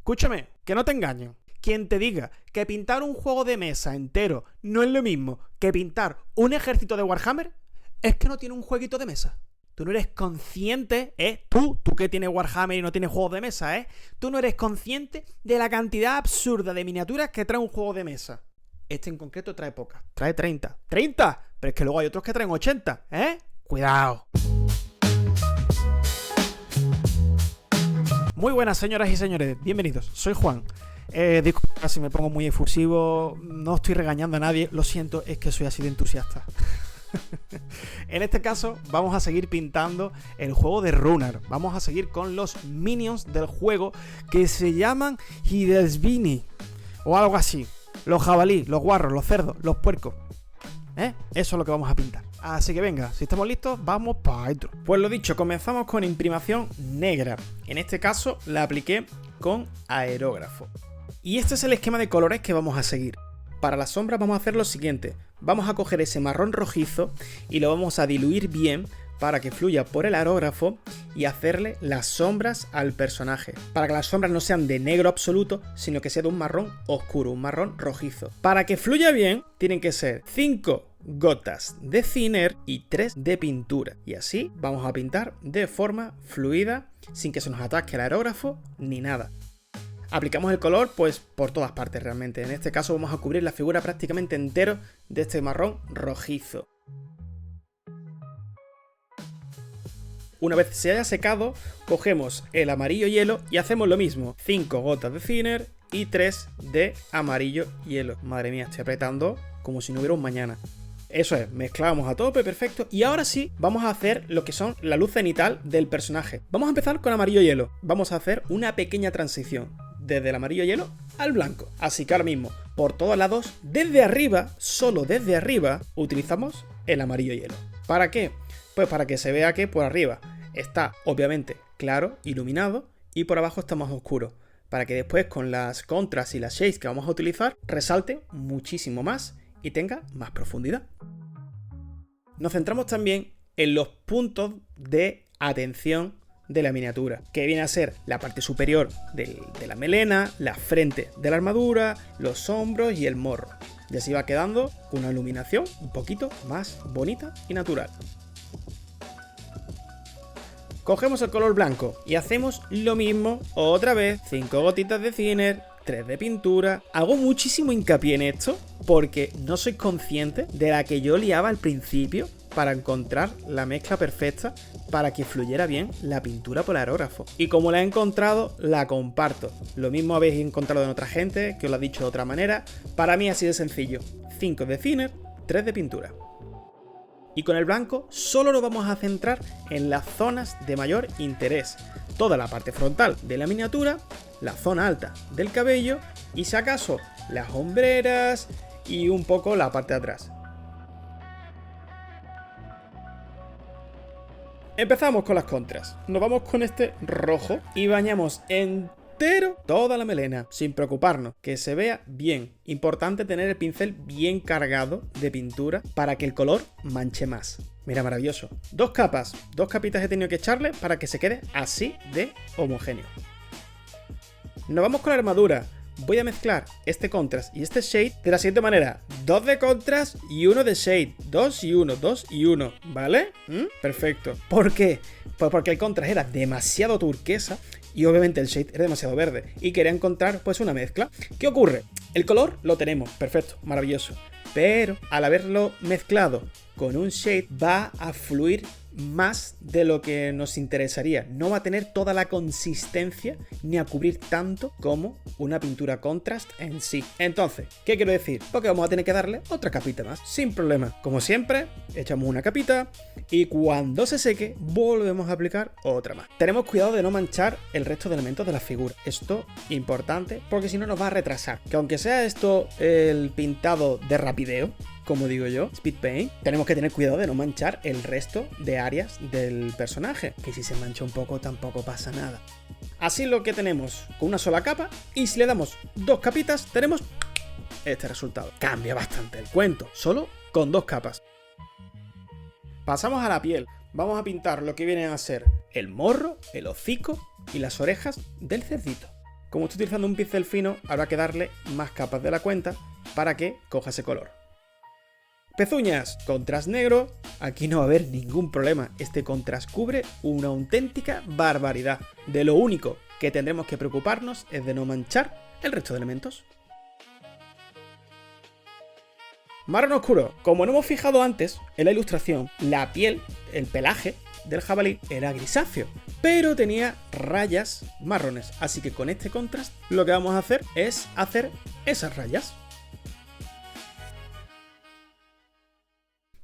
Escúchame, que no te engañen. Quien te diga que pintar un juego de mesa entero no es lo mismo que pintar un ejército de Warhammer, es que no tiene un jueguito de mesa. Tú no eres consciente, tú que tienes Warhammer y no tienes juegos de mesa, tú no eres consciente de la cantidad absurda de miniaturas que trae un juego de mesa. Este en concreto trae pocas, trae 30. ¡30! Pero es que luego hay otros que traen 80, Cuidado. Muy buenas, señoras y señores, bienvenidos, soy Juan. Disculpa si me pongo muy efusivo, no estoy regañando a nadie, lo siento, es que soy así de entusiasta. En este caso vamos a seguir pintando el juego de Runner. Vamos a seguir con los minions del juego que se llaman Hidelsvini o algo así. Los jabalí, los guarros, los cerdos, los puercos. Eso es lo que vamos a pintar. Así que venga, si estamos listos, vamos para adentro. Pues lo dicho, comenzamos con imprimación negra. En este caso la apliqué con aerógrafo. Y este es el esquema de colores que vamos a seguir. Para las sombras vamos a hacer lo siguiente. Vamos a coger ese marrón rojizo y lo vamos a diluir bien para que fluya por el aerógrafo y hacerle las sombras al personaje. Para que las sombras no sean de negro absoluto, sino que sea de un marrón oscuro, un marrón rojizo. Para que fluya bien, tienen que ser 5 gotas de thinner y 3 de pintura. Y así vamos a pintar de forma fluida, sin que se nos atasque el aerógrafo ni nada. Aplicamos el color pues por todas partes realmente. En este caso vamos a cubrir la figura prácticamente entero de este marrón rojizo. Una vez se haya secado, cogemos el amarillo hielo y hacemos lo mismo. 5 gotas de thinner y 3 de amarillo hielo. Madre mía, estoy apretando como si no hubiera un mañana. Eso es, mezclamos a tope, perfecto. Y ahora sí, vamos a hacer lo que son la luz cenital del personaje. Vamos a empezar con amarillo hielo. Vamos a hacer una pequeña transición desde el amarillo hielo al blanco. Así que ahora mismo, por todos lados, desde arriba, solo desde arriba, utilizamos el amarillo hielo. ¿Para qué? Pues para que se vea que por arriba está, obviamente, claro, iluminado, y por abajo está más oscuro. Para que después, con las contras y las shades que vamos a utilizar, resalte muchísimo más y tenga más profundidad. Nos centramos también en los puntos de atención de la miniatura, que viene a ser la parte superior de la melena, la frente de la armadura, los hombros y el morro. Y así va quedando una iluminación un poquito más bonita y natural. Cogemos el color blanco y hacemos lo mismo otra vez, 5 gotitas de thinner, 3 de pintura. Hago muchísimo hincapié en esto porque no soy consciente de la que yo liaba al principio para encontrar la mezcla perfecta para que fluyera bien la pintura por aerógrafo. Y como la he encontrado, la comparto. Lo mismo habéis encontrado en otra gente, que os lo ha dicho de otra manera. Para mí así de sencillo. 5 de thinner, 3 de pintura. Y con el blanco solo nos vamos a centrar en las zonas de mayor interés. Toda la parte frontal de la miniatura, la zona alta del cabello y si acaso las hombreras y un poco la parte de atrás. Empezamos con las contras. Nos vamos con este rojo y bañamos entero toda la melena, sin preocuparnos, que se vea bien. Importante tener el pincel bien cargado de pintura para que el color manche más. Mira, maravilloso. 2 capas, 2 capitas he tenido que echarle para que se quede así de homogéneo. Nos vamos con la armadura. Voy a mezclar este contrast y este shade de la siguiente manera. 2 de contrast y 1 de shade. 2 y 1, 2 y 1. ¿Vale? Perfecto. ¿Por qué? Pues porque el contrast era demasiado turquesa y obviamente el shade era demasiado verde. Y quería encontrar pues una mezcla. ¿Qué ocurre? El color lo tenemos. Perfecto. Maravilloso. Pero al haberlo mezclado con un shade va a fluir más de lo que nos interesaría. No va a tener toda la consistencia ni a cubrir tanto como una pintura contrast en sí. Entonces, ¿qué quiero decir? Porque vamos a tener que darle otra capita más, sin problema. Como siempre, echamos una capita y cuando se seque volvemos a aplicar otra más. Tenemos cuidado de no manchar el resto de elementos de la figura. Esto importante porque si no nos va a retrasar. Que aunque sea esto el pintado de rapideo, como digo yo, speed paint, tenemos que tener cuidado de no manchar el resto de áreas del personaje, que si se mancha un poco tampoco pasa nada. Así lo que tenemos con una sola capa, y si le damos 2 capitas tenemos este resultado. Cambia bastante el cuento, solo con 2 capas. Pasamos a la piel. Vamos a pintar lo que viene a ser el morro, el hocico y las orejas del cerdito. Como estoy utilizando un pincel fino, habrá que darle más capas de la cuenta para que coja ese color. Pezuñas, contrast negro. Aquí no va a haber ningún problema. Este contrast cubre una auténtica barbaridad. De lo único que tendremos que preocuparnos es de no manchar el resto de elementos. Marrón oscuro. Como no hemos fijado antes en la ilustración, la piel, el pelaje del jabalí era grisáceo, pero tenía rayas marrones. Así que con este contrast lo que vamos a hacer es hacer esas rayas.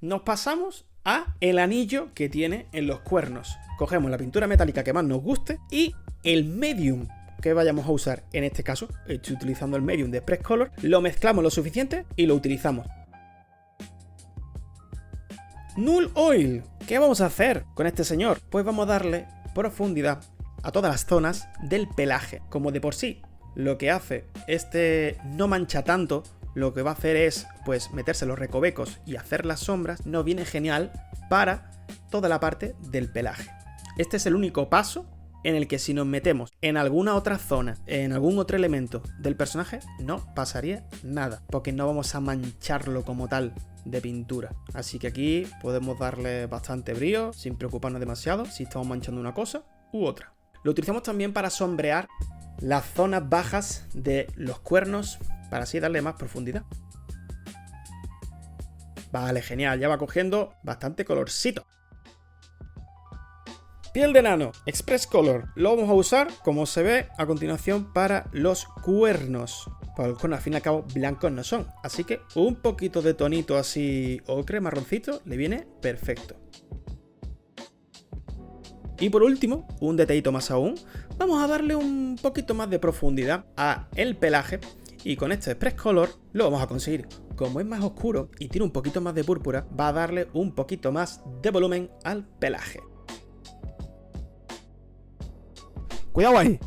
Nos pasamos a el anillo que tiene en los cuernos. Cogemos la pintura metálica que más nos guste y el medium que vayamos a usar. En este caso, estoy utilizando el medium de Press Color. Lo mezclamos lo suficiente y lo utilizamos. Null Oil. ¿Qué vamos a hacer con este señor? Pues vamos a darle profundidad a todas las zonas del pelaje. Como de por sí lo que hace este no mancha tanto, lo que va a hacer es pues meterse los recovecos y hacer las sombras. Nos viene genial para toda la parte del pelaje. Este es el único paso en el que si nos metemos en alguna otra zona, en algún otro elemento del personaje, no pasaría nada, porque no vamos a mancharlo como tal de pintura. Así que aquí podemos darle bastante brío sin preocuparnos demasiado si estamos manchando una cosa u otra. Lo utilizamos también para sombrear las zonas bajas de los cuernos, para así darle más profundidad. Vale, genial, ya va cogiendo bastante colorcito. Piel de enano, Express Color. Lo vamos a usar, como se ve a continuación, para los cuernos. Porque los cuernos al fin y al cabo blancos no son. Así que un poquito de tonito así ocre, marroncito, le viene perfecto. Y por último, un detallito más aún, vamos a darle un poquito más de profundidad a el pelaje. Y con este Express Color lo vamos a conseguir. Como es más oscuro y tiene un poquito más de púrpura, va a darle un poquito más de volumen al pelaje. Cuidado ahí,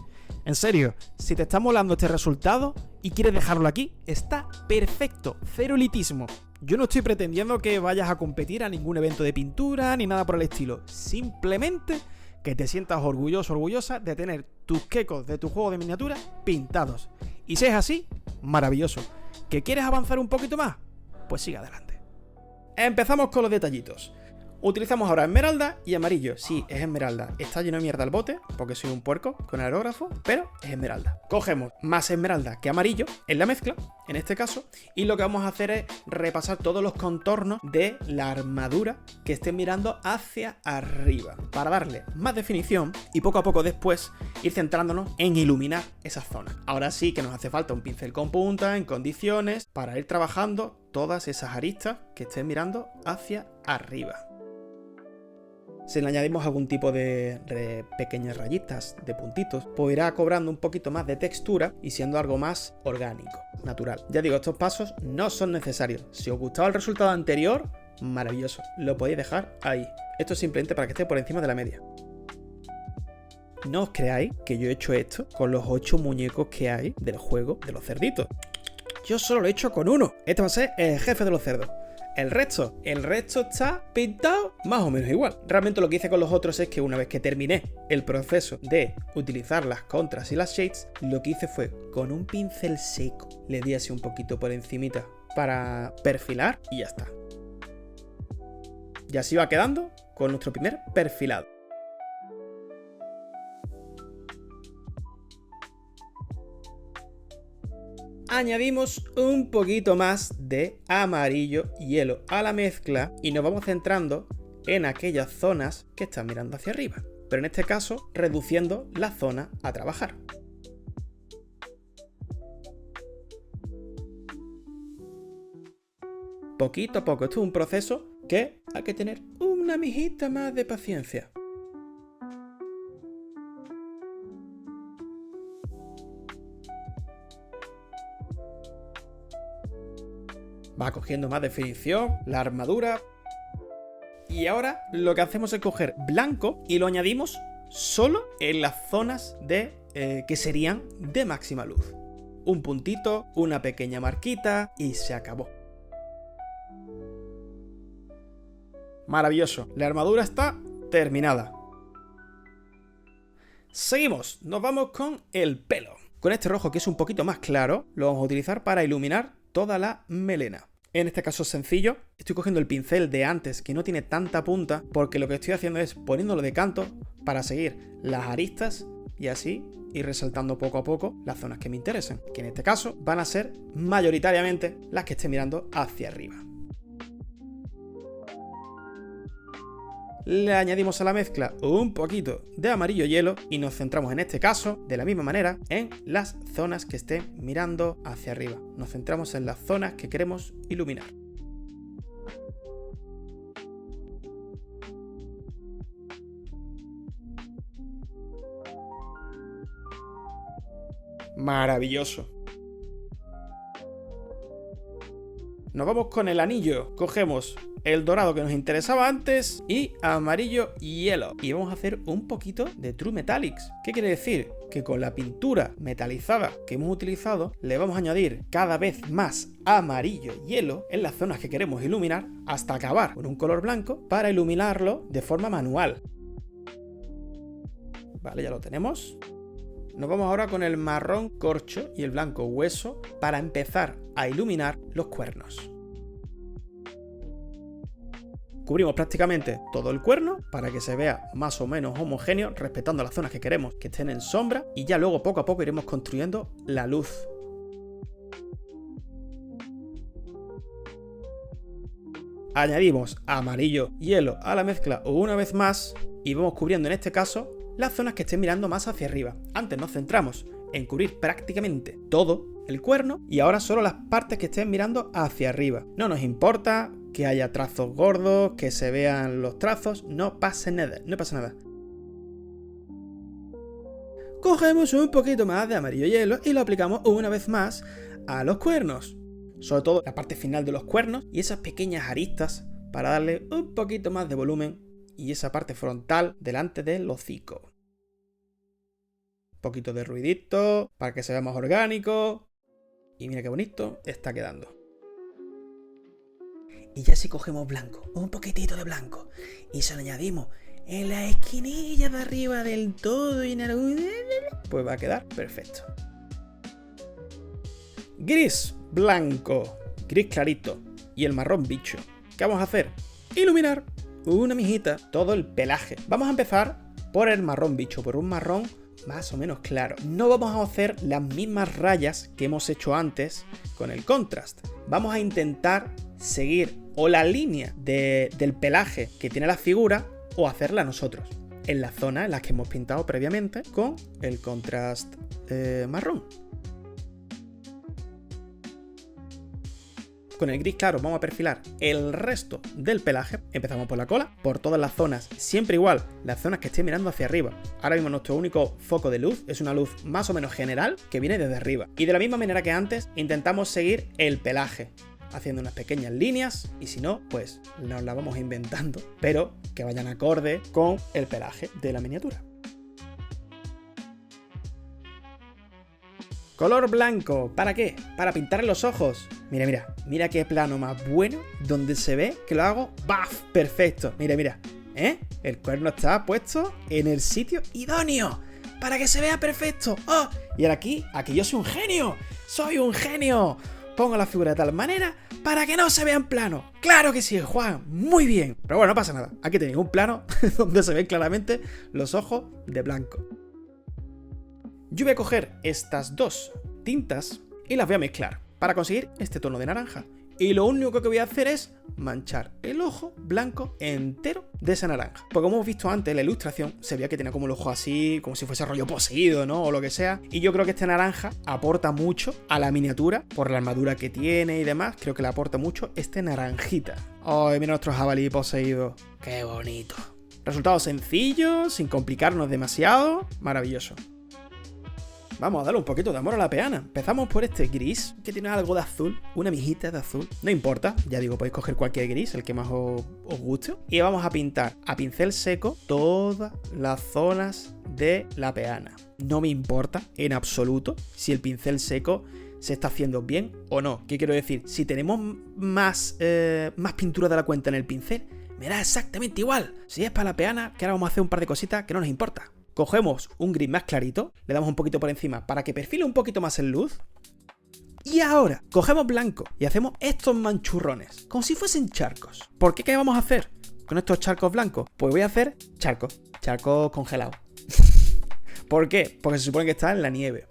en serio, si te está molando este resultado y quieres dejarlo aquí, está perfecto, cero elitismo. Yo no estoy pretendiendo que vayas a competir a ningún evento de pintura ni nada por el estilo, simplemente que te sientas orgulloso, orgullosa de tener tus quecos de tu juego de miniatura pintados. Y si es así, maravilloso. ¿Que quieres avanzar un poquito más? Pues sigue adelante. Empezamos con los detallitos. Utilizamos ahora esmeralda y amarillo. Sí, es esmeralda. Está lleno de mierda el bote, porque soy un puerco con aerógrafo, pero es esmeralda. Cogemos más esmeralda que amarillo en la mezcla, en este caso, y lo que vamos a hacer es repasar todos los contornos de la armadura que estén mirando hacia arriba, para darle más definición y poco a poco después ir centrándonos en iluminar esas zonas. Ahora sí que nos hace falta un pincel con punta, en condiciones, para ir trabajando todas esas aristas que estén mirando hacia arriba. Si le añadimos algún tipo de pequeñas rayitas, de puntitos, pues irá cobrando un poquito más de textura y siendo algo más orgánico, natural. Ya digo, estos pasos no son necesarios. Si os gustaba el resultado anterior, maravilloso, lo podéis dejar ahí. Esto es simplemente para que esté por encima de la media. No os creáis que yo he hecho esto con los 8 muñecos que hay del juego de los cerditos. Yo solo lo he hecho con uno. Este va a ser el jefe de los cerdos. El resto está pintado más o menos igual. Realmente lo que hice con los otros es que una vez que terminé el proceso de utilizar las contras y las shades, lo que hice fue con un pincel seco, le di así un poquito por encimita para perfilar y ya está. Y así va quedando con nuestro primer perfilado. Añadimos un poquito más de amarillo hielo a la mezcla y nos vamos centrando en aquellas zonas que están mirando hacia arriba, pero en este caso reduciendo la zona a trabajar. Poquito a poco, esto es un proceso que hay que tener una mijita más de paciencia. Va cogiendo más definición la armadura. Y ahora lo que hacemos es coger blanco y lo añadimos solo en las zonas de que serían de máxima luz. Un puntito, una pequeña marquita y se acabó. Maravilloso, la armadura está terminada. Seguimos, nos vamos con el pelo. Con este rojo, que es un poquito más claro, lo vamos a utilizar para iluminar toda la melena. En este caso es sencillo, estoy cogiendo el pincel de antes que no tiene tanta punta, porque lo que estoy haciendo es poniéndolo de canto para seguir las aristas y así ir resaltando poco a poco las zonas que me interesen, que en este caso van a ser mayoritariamente las que esté mirando hacia arriba. Le añadimos a la mezcla un poquito de amarillo hielo y nos centramos en este caso, de la misma manera, en las zonas que estén mirando hacia arriba. Nos centramos en las zonas que queremos iluminar. Maravilloso. Nos vamos con el anillo. Cogemos el dorado que nos interesaba antes y amarillo hielo. Y vamos a hacer un poquito de True Metallics. ¿Qué quiere decir? Que con la pintura metalizada que hemos utilizado le vamos a añadir cada vez más amarillo hielo en las zonas que queremos iluminar hasta acabar con un color blanco para iluminarlo de forma manual. Vale, ya lo tenemos. Nos vamos ahora con el marrón corcho y el blanco hueso para empezar a iluminar los cuernos. Cubrimos prácticamente todo el cuerno para que se vea más o menos homogéneo, respetando las zonas que queremos que estén en sombra, y ya luego poco a poco iremos construyendo la luz. Añadimos amarillo hielo a la mezcla una vez más y vamos cubriendo en este caso las zonas que estén mirando más hacia arriba. Antes nos centramos en cubrir prácticamente todo el cuerno y ahora solo las partes que estén mirando hacia arriba. No nos importa que haya trazos gordos, que se vean los trazos, no pasa nada, no pasa nada. Cogemos un poquito más de amarillo hielo y lo aplicamos una vez más a los cuernos. Sobre todo la parte final de los cuernos y esas pequeñas aristas para darle un poquito más de volumen y esa parte frontal delante del hocico. Un poquito de ruidito para que se vea más orgánico. Y mira qué bonito está quedando. Y ya si cogemos blanco, un poquitito de blanco, y se lo añadimos en la esquinilla de arriba del todo y en el... pues va a quedar perfecto. Gris blanco, gris clarito y el marrón bicho. ¿Qué vamos a hacer? Iluminar una mijita todo el pelaje. Vamos a empezar por el marrón bicho, por un marrón más o menos claro. No vamos a hacer las mismas rayas que hemos hecho antes con el contrast. Vamos a intentar seguir o la línea del pelaje que tiene la figura o hacerla nosotros en la zona en la que hemos pintado previamente con el contrast marrón. Con el gris claro vamos a perfilar el resto del pelaje. Empezamos por la cola, por todas las zonas, siempre igual, las zonas que estén mirando hacia arriba. Ahora mismo nuestro único foco de luz es una luz más o menos general que viene desde arriba. Y de la misma manera que antes, intentamos seguir el pelaje, haciendo unas pequeñas líneas, y si no, pues nos la vamos inventando, pero que vayan acorde con el pelaje de la miniatura. Color blanco, ¿para qué? Para pintar los ojos. Mira, mira, mira qué plano más bueno, donde se ve que lo hago ¡baf! Perfecto. Mira, mira, ¿eh? El cuerno está puesto en el sitio idóneo para que se vea perfecto. ¡Oh! Y ahora aquí yo soy un genio. ¡Soy un genio! Pongo la figura de tal manera para que no se vea en plano. ¡Claro que sí, Juan! ¡Muy bien! Pero bueno, no pasa nada. Aquí tenéis un plano donde se ven claramente los ojos de blanco. Yo voy a coger estas dos tintas y las voy a mezclar para conseguir este tono de naranja. Y lo único que voy a hacer es manchar el ojo blanco entero de esa naranja. Porque como hemos visto antes en la ilustración, se veía que tenía como el ojo así, como si fuese rollo poseído, ¿no? O lo que sea. Y yo creo que este naranja aporta mucho a la miniatura, por la armadura que tiene y demás. Creo que le aporta mucho este naranjita. ¡Ay, mira nuestro jabalí poseído! ¡Qué bonito! Resultado sencillo, sin complicarnos demasiado. Maravilloso. Vamos a darle un poquito de amor a la peana. Empezamos por este gris, que tiene algo de azul, una mijita de azul. No importa, ya digo, podéis coger cualquier gris, el que más os guste. Y vamos a pintar a pincel seco todas las zonas de la peana. No me importa en absoluto si el pincel seco se está haciendo bien o no. ¿Qué quiero decir? Si tenemos más pintura de la cuenta en el pincel, me da exactamente igual. Si es para la peana, que ahora vamos a hacer un par de cositas que no nos importa. Cogemos un gris más clarito, le damos un poquito por encima para que perfile un poquito más en luz. Y ahora, cogemos blanco y hacemos estos manchurrones, como si fuesen charcos. ¿Por qué? ¿Qué vamos a hacer con estos charcos blancos? Pues voy a hacer charcos congelados. ¿Por qué? Porque se supone que está en la nieve.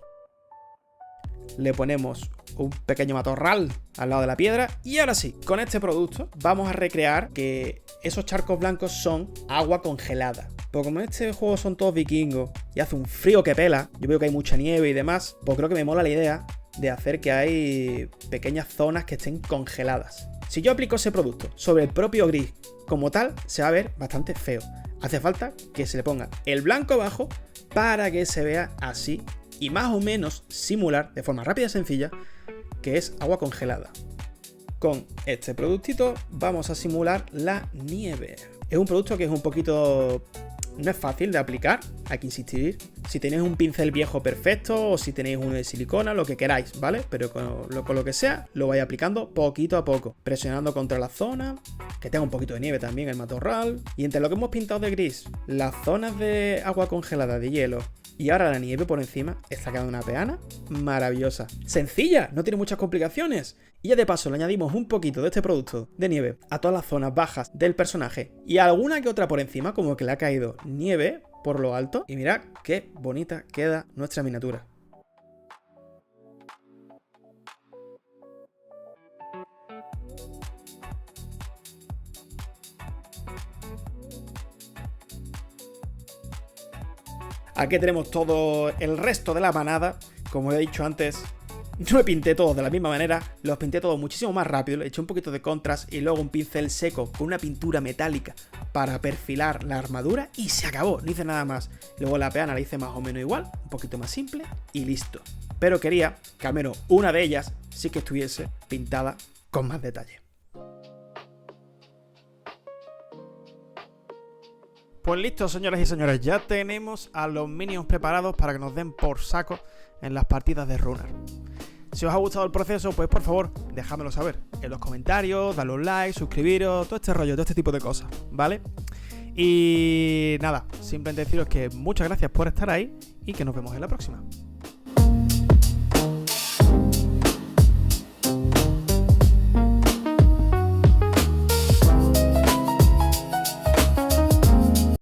Le ponemos un pequeño matorral al lado de la piedra y ahora sí, con este producto vamos a recrear que esos charcos blancos son agua congelada. Porque como en este juego son todos vikingos y hace un frío que pela, yo veo que hay mucha nieve y demás, pues creo que me mola la idea de hacer que hay pequeñas zonas que estén congeladas. Si yo aplico ese producto sobre el propio gris como tal, se va a ver bastante feo. Hace falta que se le ponga el blanco abajo para que se vea así y más o menos simular de forma rápida y sencilla que es agua congelada. Con este productito vamos a simular la nieve. Es un producto que es un poquito... no es fácil de aplicar, hay que insistir. Si tenéis un pincel viejo perfecto o si tenéis uno de silicona, lo que queráis, ¿vale? Pero con lo que sea, lo vais aplicando poquito a poco, presionando contra la zona, que tenga un poquito de nieve también el matorral. Y entre lo que hemos pintado de gris, las zonas de agua congelada de hielo y ahora la nieve por encima, está quedando una peana maravillosa. Sencilla, no tiene muchas complicaciones. Y ya de paso le añadimos un poquito de este producto de nieve a todas las zonas bajas del personaje y alguna que otra por encima, como que le ha caído nieve por lo alto. Y mirad qué bonita queda nuestra miniatura. Aquí tenemos todo el resto de la manada. Como he dicho antes, no me pinté todos de la misma manera, los pinté todos muchísimo más rápido, le eché un poquito de contrast y luego un pincel seco con una pintura metálica para perfilar la armadura y se acabó, no hice nada más. Luego la peana la hice más o menos igual, un poquito más simple y listo. Pero quería que al menos una de ellas sí que estuviese pintada con más detalle. Pues listo, señoras y señores, ya tenemos a los minions preparados para que nos den por saco en las partidas de Runner. Si os ha gustado el proceso, pues por favor, dejádmelo saber en los comentarios, dadle un like, suscribiros, todo este rollo, todo este tipo de cosas, ¿vale? Y nada, simplemente deciros que muchas gracias por estar ahí y que nos vemos en la próxima.